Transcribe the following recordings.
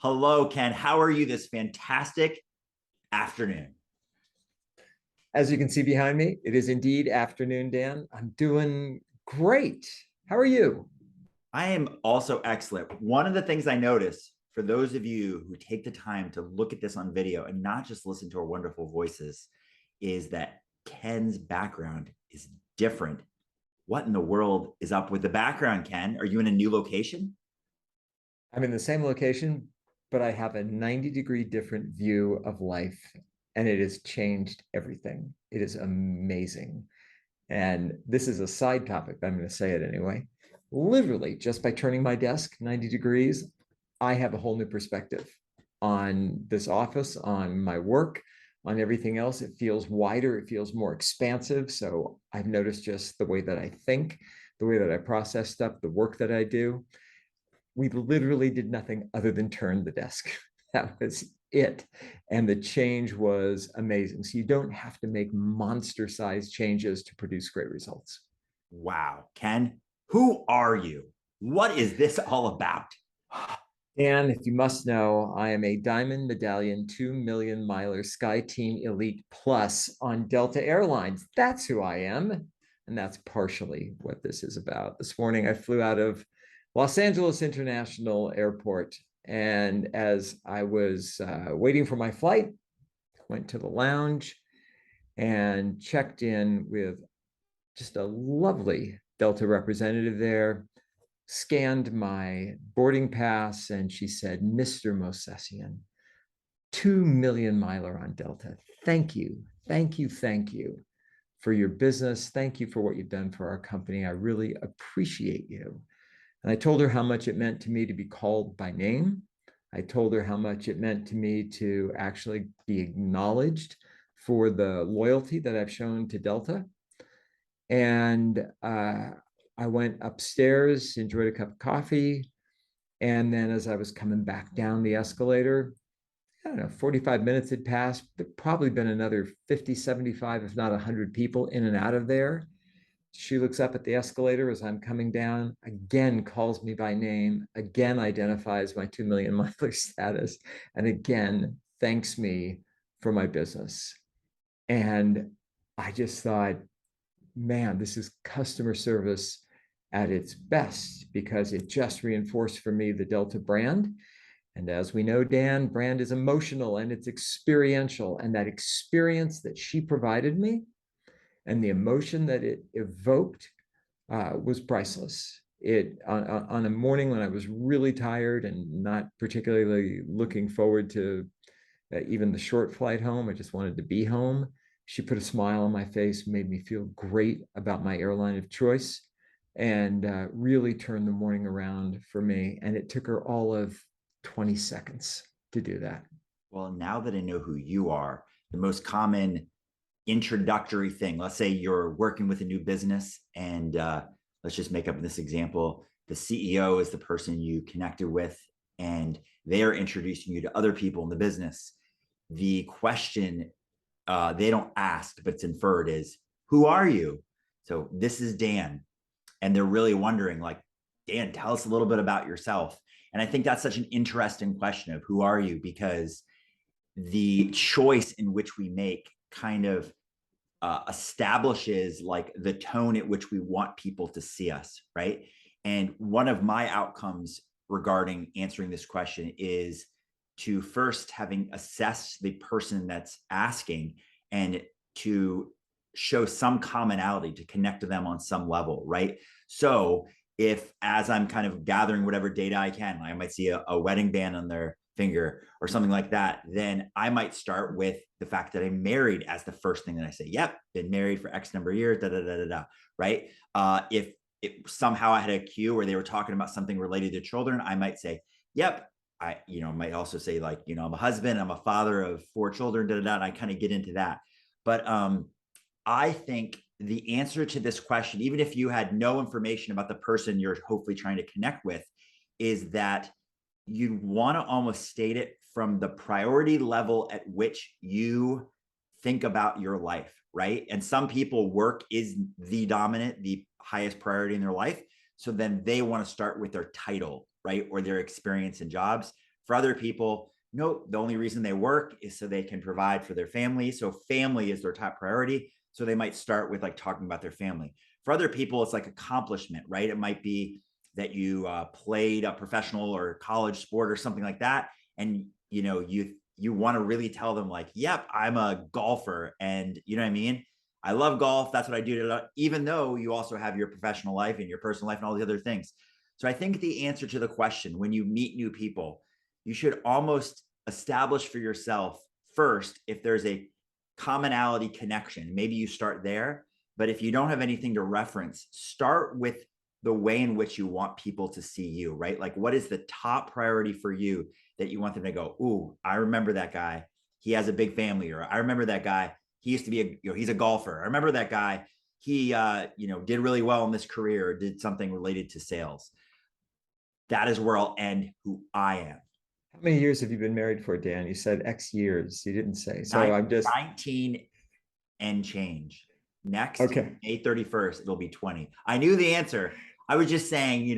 Hello, Ken. How are you this fantastic afternoon? As you can see behind me, it is indeed afternoon, Dan. I'm doing great. How are you? I am also excellent. One of the things I notice for those of you who take the time to look at this on video and not just listen to our wonderful voices is that Ken's background is different. What in the world is up with the background, Ken? Are you in a new location? I'm in the same location, but I have a 90-degree different view of life, and it has changed everything. It is amazing. And this is a side topic, but I'm going to say it anyway. Literally, just by turning my desk 90 degrees, I have a whole new perspective on this office, on my work, on everything else. It feels wider, it feels more expansive. So I've noticed just the way that I think, the way that I process stuff, the work that I do. We literally did nothing other than turn the desk. That was it. And the change was amazing. So you don't have to make monster size changes to produce great results. Wow, Ken, who are you? What is this all about? And if you must know, I am a Diamond Medallion 2 million miler Sky Team Elite Plus on Delta Airlines. That's who I am. And that's partially what this is about. This morning, I flew out of Los Angeles International Airport. And as I was waiting for my flight, went to the lounge and checked in with just a lovely Delta representative there, scanned my boarding pass, and she said, Mr. Mosesian, 2 million miler on Delta. Thank you. Thank you. Thank you for your business. Thank you for what you've done for our company. I really appreciate you. And I told her how much it meant to me to be called by name. I told her how much it meant to me to actually be acknowledged for the loyalty that I've shown to Delta. And I went upstairs, enjoyed a cup of coffee. And then as I was coming back down the escalator, I don't know, 45 minutes had passed. There'd probably been another 50, 75, if not 100 people in and out of there. She looks up at the escalator as I'm coming down, again calls me by name, again identifies my 2 million miler status, and again thanks me for my business. And I just thought, man, this is customer service at its best because it just reinforced for me the Delta brand. And as we know, Dan, brand is emotional and it's experiential. And that experience that she provided me and the emotion that it evoked was priceless. It on a morning when I was really tired and not particularly looking forward to even the short flight home, I just wanted to be home. She put a smile on my face, made me feel great about my airline of choice, and really turned the morning around for me. And it took her all of 20 seconds to do that. Well, now that I know who you are, the most common introductory thing, let's say you're working with a new business and let's just make up this example. The CEO is the person you connected with and they're introducing you to other people in the business. The question they don't ask, but it's inferred is, who are you? So this is Dan. And they're really wondering, like, Dan, tell us a little bit about yourself. And I think that's such an interesting question of who are you? Because the choice in which we make kind of establishes like the tone at which we want people to see us, right? And one of my outcomes regarding answering this question is to first having assessed the person that's asking and to show some commonality to connect to them on some level, right? So if as I'm kind of gathering whatever data I can, I might see a wedding band on their finger or something like that, then I might start with the fact that I'm married as the first thing that I say. Yep, been married for X number of years, da da da da da. Right? If somehow I had a cue where they were talking about something related to children, I might say, "Yep." I might also say like I'm a husband, I'm a father of 4 children, da da da. And I kind of get into that, but I think the answer to this question, even if you had no information about the person you're hopefully trying to connect with, is that you'd want to almost state it from the priority level at which you think about your life, right? And some people, work is the dominant, the highest priority in their life. So then they want to start with their title, right? Or their experience in jobs. For other people, nope, the only reason they work is so they can provide for their family. So family is their top priority. So they might start with like talking about their family. For other people, it's like accomplishment, right? It might be that you played a professional or college sport or something like that, and you want to really tell them like, yep, I'm a golfer, and you know what I mean. I love golf. That's what I do. Even though you also have your professional life and your personal life and all the other things. So I think the answer to the question, when you meet new people, you should almost establish for yourself first if there's a commonality connection. Maybe you start there, but if you don't have anything to reference, start with the way in which you want people to see you, right? Like, what is the top priority for you that you want them to go, ooh, I remember that guy. He has a big family, or I remember that guy. He used to be he's a golfer. I remember that guy. He, did really well in this career, or did something related to sales. That is where I'll end who I am. How many years have you been married for, Dan? You said X years. You didn't say. So I'm just 19 and change. Next, okay. May 31st, it'll be 20. I knew the answer. I was just saying,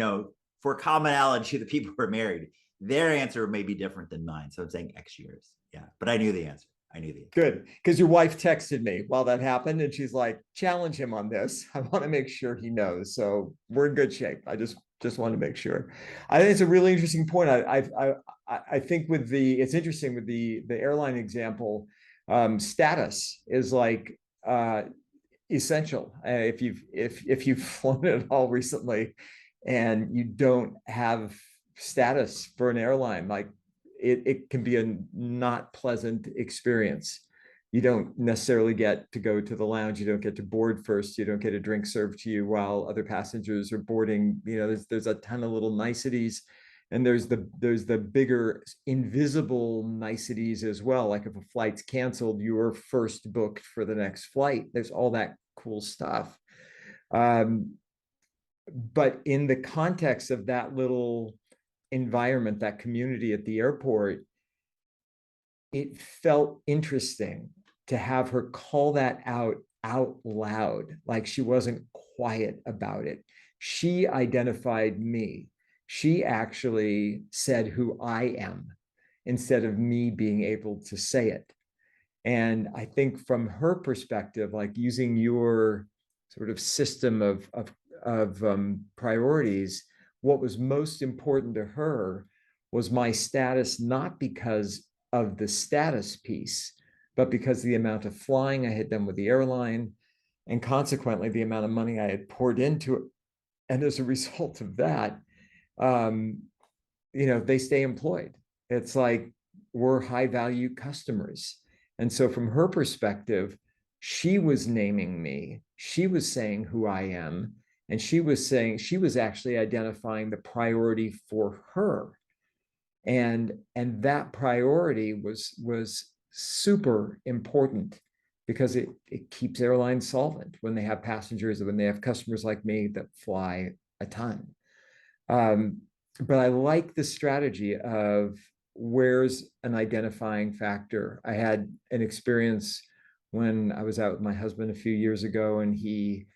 for commonality, the people who are married, their answer may be different than mine. So I'm saying X years. Yeah. But I knew the answer. I knew the answer. Good. Because your wife texted me while that happened, and she's like, challenge him on this. I want to make sure he knows. So we're in good shape. I just want to make sure. I think it's a really interesting point. I think it's interesting with the airline example. Status is like essential. If you've flown at all recently, and you don't have status for an airline, like it can be a not pleasant experience. You don't necessarily get to go to the lounge. You don't get to board first. You don't get a drink served to you while other passengers are boarding. There's a ton of little niceties, and there's the bigger invisible niceties as well. Like if a flight's canceled, you are first booked for the next flight. There's all that cool stuff. But in the context of that little environment, that community at the airport, it felt interesting to have her call that out loud, like she wasn't quiet about it. She identified me. She actually said who I am instead of me being able to say it. And I think from her perspective, like using your sort of system of priorities, what was most important to her was my status, not because of the status piece, but because the amount of flying I had done with the airline, and consequently the amount of money I had poured into it. And as a result of that, they stay employed. It's like we're high value customers. And so from her perspective, she was naming me. She was saying who I am. And she was actually identifying the priority for her. And that priority was super important, because it keeps airlines solvent when they have passengers, when they have customers like me that fly a ton. But I like the strategy of where's an identifying factor. I had an experience when I was out with my husband a few years ago, and he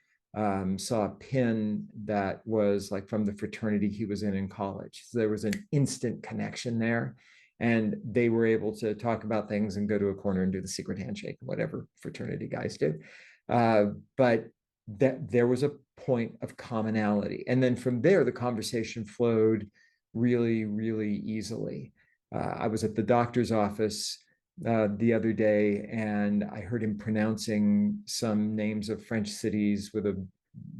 saw a pin that was like from the fraternity he was in college. So there was an instant connection there, and they were able to talk about things and go to a corner and do the secret handshake, whatever fraternity guys do. But that there was a point of commonality. And then from there, the conversation flowed really, really easily. I was at the doctor's office the other day, and I heard him pronouncing some names of French cities with a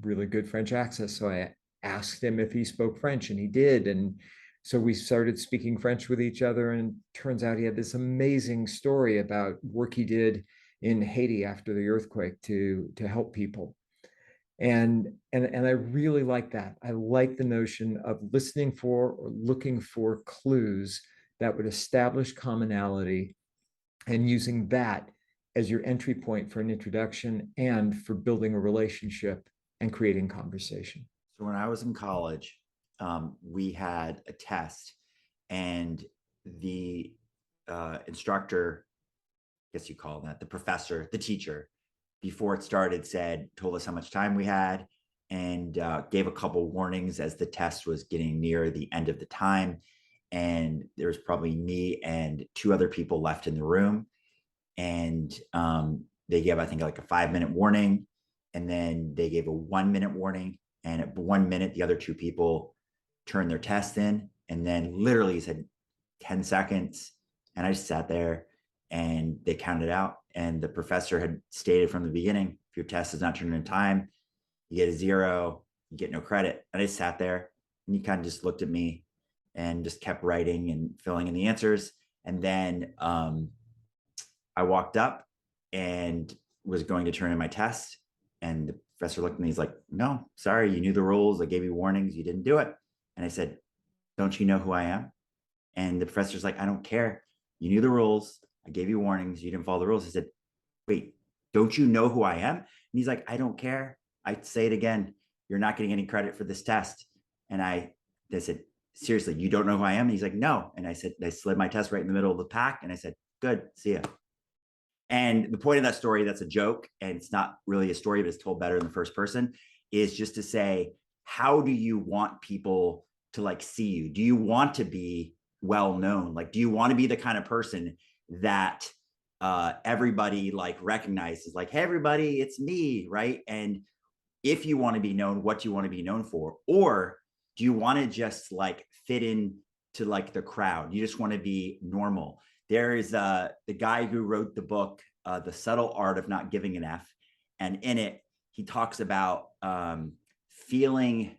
really good French accent. So I asked him if he spoke French, and he did. And so we started speaking French with each other, and turns out he had this amazing story about work he did in Haiti after the earthquake to help people. And I really like that. I like the notion of listening for or looking for clues that would establish commonality, and using that as your entry point for an introduction and for building a relationship and creating conversation. So when I was in college, we had a test, and the instructor, I guess you call that, the professor, the teacher, before it started told us how much time we had, and gave a couple warnings as the test was getting near the end of the time. and there was probably me and two other people left in the room. And they gave, I think, like a 5-minute warning, and then they gave a 1-minute warning. And at 1 minute, the other two people turned their test in, and then literally said 10 seconds. And I just sat there, and they counted out. And the professor had stated from the beginning, if your test is not turned in time, you get a 0, you get no credit. And I just sat there, and he kind of just looked at me and just kept writing and filling in the answers. And then I walked up and was going to turn in my test. And the professor looked at me, he's like, no, sorry, you knew the rules. I gave you warnings, you didn't do it. And I said, don't you know who I am? And the professor's like, I don't care. You knew the rules. I gave you warnings. You didn't follow the rules. I said, wait, don't you know who I am? And he's like, I don't care. I'd say it again. You're not getting any credit for this test. And I said, seriously, you don't know who I am? And he's like, no. And I said, I slid my test right in the middle of the pack. And I said, good, see ya. And the point of that story, that's a joke, and it's not really a story, but it's told better in the first person, is just to say, how do you want people to like see you? Do you want to be well known? Like, do you want to be the kind of person that everybody like recognizes, like, hey, everybody, it's me, right? And if you want to be known, what do you want to be known for? Or do you want to just like fit in to like the crowd? You just want to be normal. There is the guy who wrote the book, The Subtle Art of Not Giving an F. And in it, he talks about feeling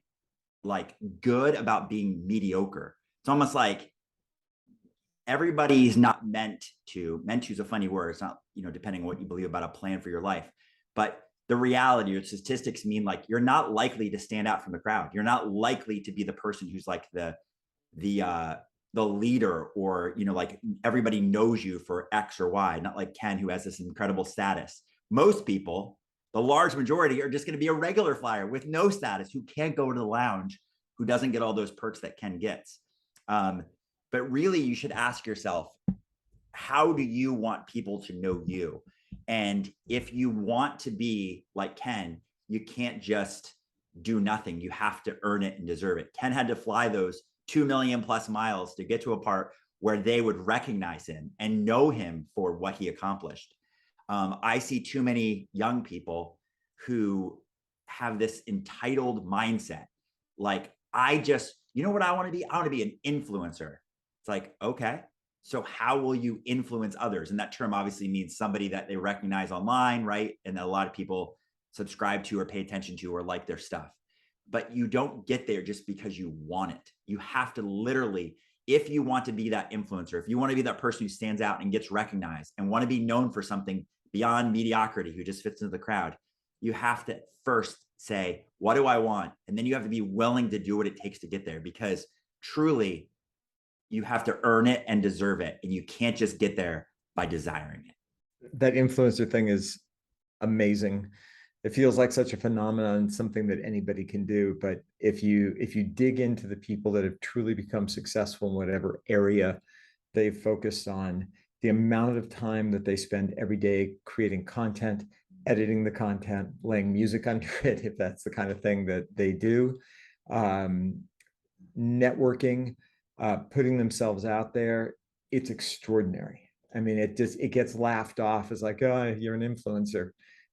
like good about being mediocre. It's almost like everybody's not meant to is a funny word. It's not, depending on what you believe about a plan for your life. But the reality or statistics mean like you're not likely to stand out from the crowd. You're not likely to be the person who's like the leader, or like everybody knows you for X or Y, not like Ken, who has this incredible status. Most people, the large majority, are just going to be a regular flyer with no status, who can't go to the lounge, who doesn't get all those perks that Ken gets. But really, you should ask yourself, how do you want people to know you? And if you want to be like Ken, you can't just do nothing. You have to earn it and deserve it. Ken had to fly those 2 million plus miles to get to a part where they would recognize him and know him for what he accomplished. I see too many young people who have this entitled mindset. Like, what I want to be? I want to be an influencer. It's like, okay, so how will you influence others? And that term obviously means somebody that they recognize online, right? And that a lot of people subscribe to or pay attention to or like their stuff. But you don't get there just because you want it. You have to literally, if you want to be that influencer, if you want to be that person who stands out and gets recognized and want to be known for something beyond mediocrity, who just fits into the crowd, you have to first say, what do I want? And then you have to be willing to do what it takes to get there, because truly you have to earn it and deserve it. And you can't just get there by desiring it. That influencer thing is amazing. It feels like such a phenomenon, something that anybody can do. But if you dig into the people that have truly become successful in whatever area they've focused on, the amount of time that they spend every day creating content, editing the content, laying music under it, if that's the kind of thing that they do, networking, putting themselves out there, it's extraordinary. I mean, it gets laughed off as like, oh, you're an influencer.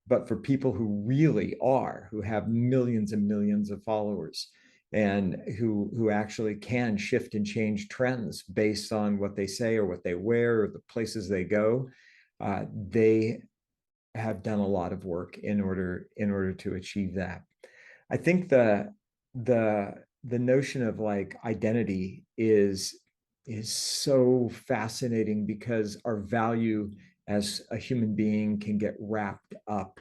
But for people who really are, who have millions and millions of followers, and who actually can shift and change trends based on what they say or what they wear or the places they go, they have done a lot of work in order to achieve that. I think the notion of like identity is so fascinating, because our value as a human being can get wrapped up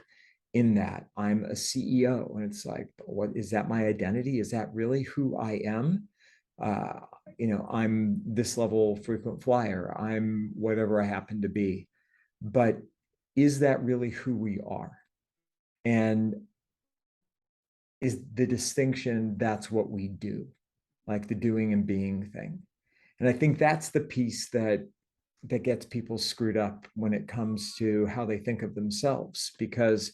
in that. I'm a CEO, and it's like, what is that? My identity? Is that really who I am? I'm this level frequent flyer. I'm whatever I happen to be. But is that really who we are? And is the distinction, that's what we do, like the doing and being thing. And I think that's the piece that gets people screwed up when it comes to how they think of themselves. Because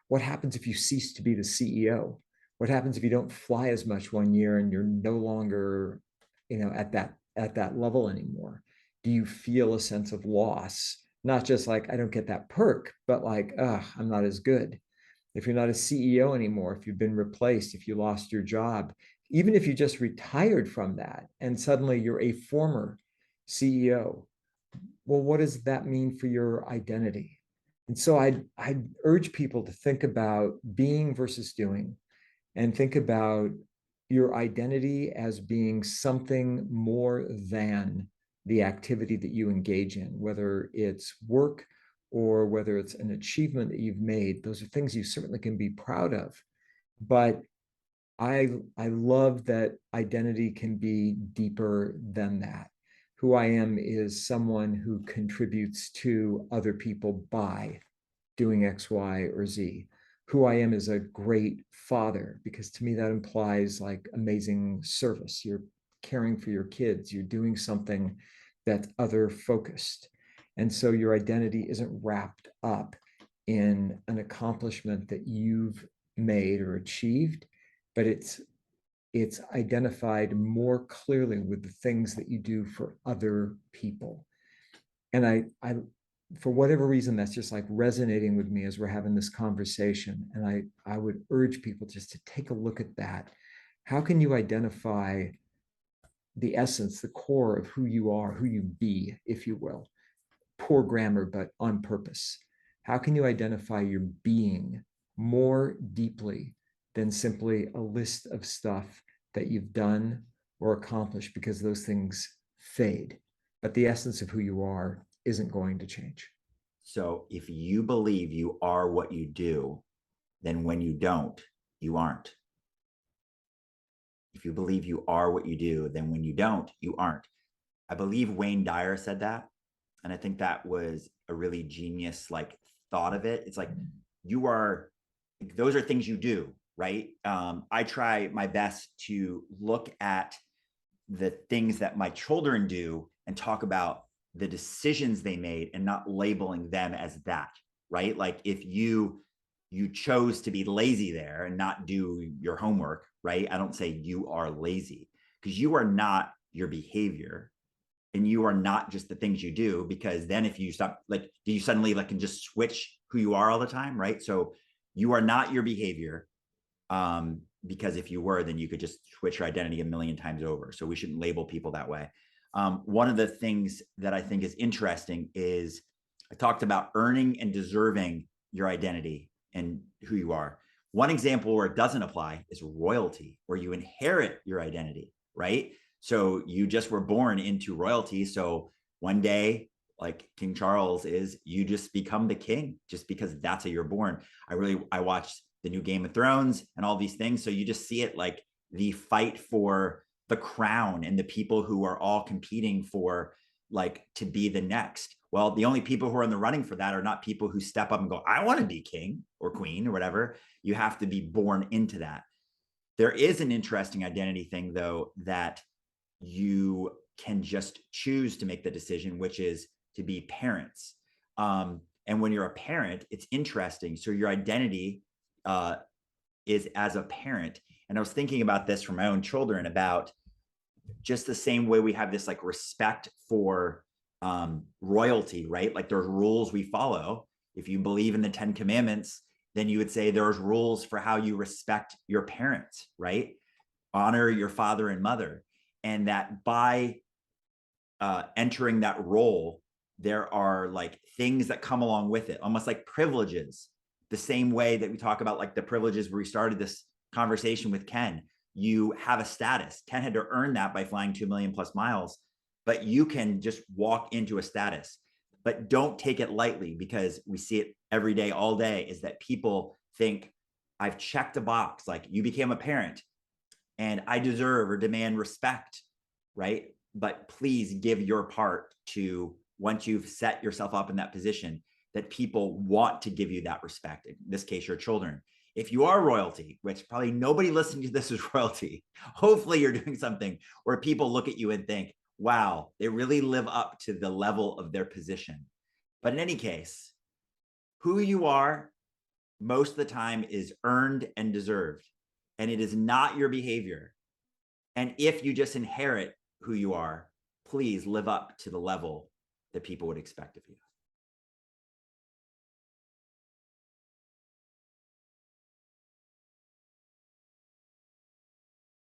what happens if you cease to be the CEO? What happens if you don't fly as much one year and you're no longer, at at that level anymore? Do you feel a sense of loss? Not just like, I don't get that perk, but like, I'm not as good. If you're not a CEO anymore, if you've been replaced, if you lost your job, even if you just retired from that and suddenly you're a former CEO, well, what does that mean for your identity? And so I'd urge people to think about being versus doing, and think about your identity as being something more than the activity that you engage in, whether it's work or whether it's an achievement that you've made. Those are things you certainly can be proud of. But I love that identity can be deeper than that. Who I am is someone who contributes to other people by doing X, Y, or Z. Who I am is a great father, because to me that implies like amazing service. You're caring for your kids, you're doing something that's other focused. And so your identity isn't wrapped up in an accomplishment that you've made or achieved, but it's identified more clearly with the things that you do for other people. And I for whatever reason, that's just like resonating with me as we're having this conversation. And I would urge people just to take a look at that. How can you identify the essence, the core of who you are, who you be, if you will? Poor grammar, but on purpose. How can you identify your being more deeply than simply a list of stuff that you've done or accomplished, because those things fade, but the essence of who you are isn't going to change. So if you believe you are what you do, then when you don't, you aren't. If you believe you are what you do, then when you don't, you aren't. I believe Wayne Dyer said that. And I think that was a really genius like thought of it. It's like you are, those are things you do, right? I try my best to look at the things that my children do and talk about the decisions they made and not labeling them as that, right? Like if you chose to be lazy there and not do your homework, right? I don't say you are lazy, because you are not your behavior, and you are not just the things you do, because then if you stop, like, do you suddenly like can just switch who you are all the time, right? So you are not your behavior, because if you were, then you could just switch your identity a million times over. So we shouldn't label people that way. One of the things that I think is interesting is I talked about earning and deserving your identity and who you are. One example where it doesn't apply is royalty, where you inherit your identity, right? So you just were born into royalty. So one day, like King Charles is, you just become the king just because that's how you're born. I watched the new Game of Thrones and all these things. So you just see it like the fight for the crown and the people who are all competing for like to be the next. Well, the only people who are in the running for that are not people who step up and go, I want to be king or queen or whatever. You have to be born into that. There is an interesting identity thing, though, that you can just choose to make the decision, which is to be parents. And when you're a parent, it's interesting. So your identity is as a parent. And I was thinking about this for my own children, about just the same way we have this like respect for royalty, right? Like there's rules we follow. If you believe in the 10 Commandments, then you would say there's rules for how you respect your parents, right? Honor your father and mother. And that by entering that role, there are like things that come along with it, almost like privileges, the same way that we talk about like the privileges where we started this conversation with Ken. You have a status. Ken had to earn that by flying 2 million plus miles, but you can just walk into a status. But don't take it lightly, because we see it every day, all day, is that people think I've checked a box, like you became a parent and I deserve or demand respect, right? But please give your part to, once you've set yourself up in that position, that people want to give you that respect. In this case, your children. If you are royalty, which probably nobody listening to this is royalty, hopefully you're doing something where people look at you and think, wow, they really live up to the level of their position. But in any case, who you are most of the time is earned and deserved, and it is not your behavior. And if you just inherit who you are, please live up to the level that people would expect of you.